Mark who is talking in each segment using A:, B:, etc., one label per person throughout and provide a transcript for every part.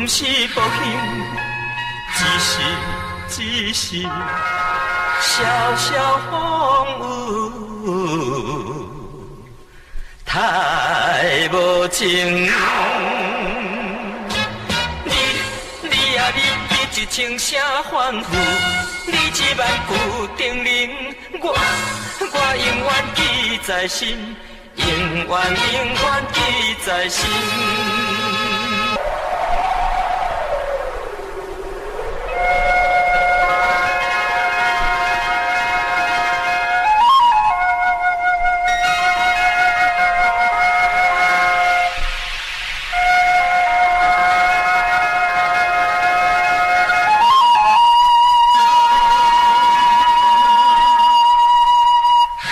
A: 是无幸，只是小小风雨，太无情。你一声声欢呼，你一万句叮咛，我永远记在心，永远记在心。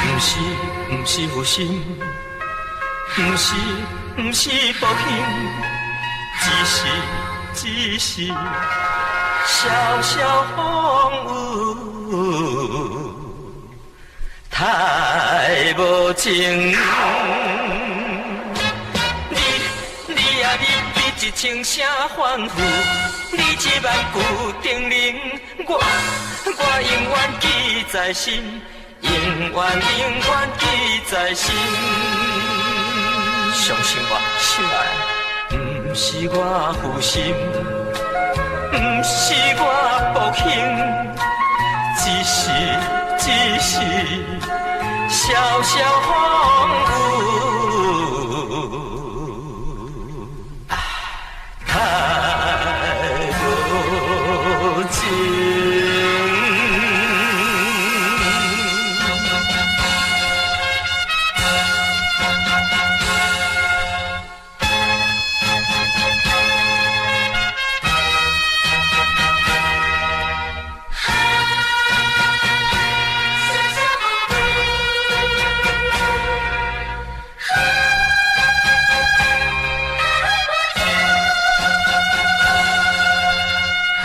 A: 不是负心，不是无幸，只是小小风雨，太无情。你一声声欢呼，你一万句叮咛，我永远记在心。永远记在心。相信我，心爱，不是我负心，不是我无幸，只是小小风雨，太无情。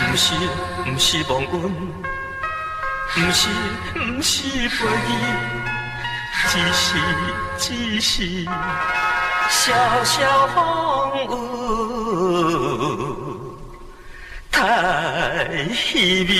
A: 不是亡运，不是陪伊，只是小小风雨，太稀微。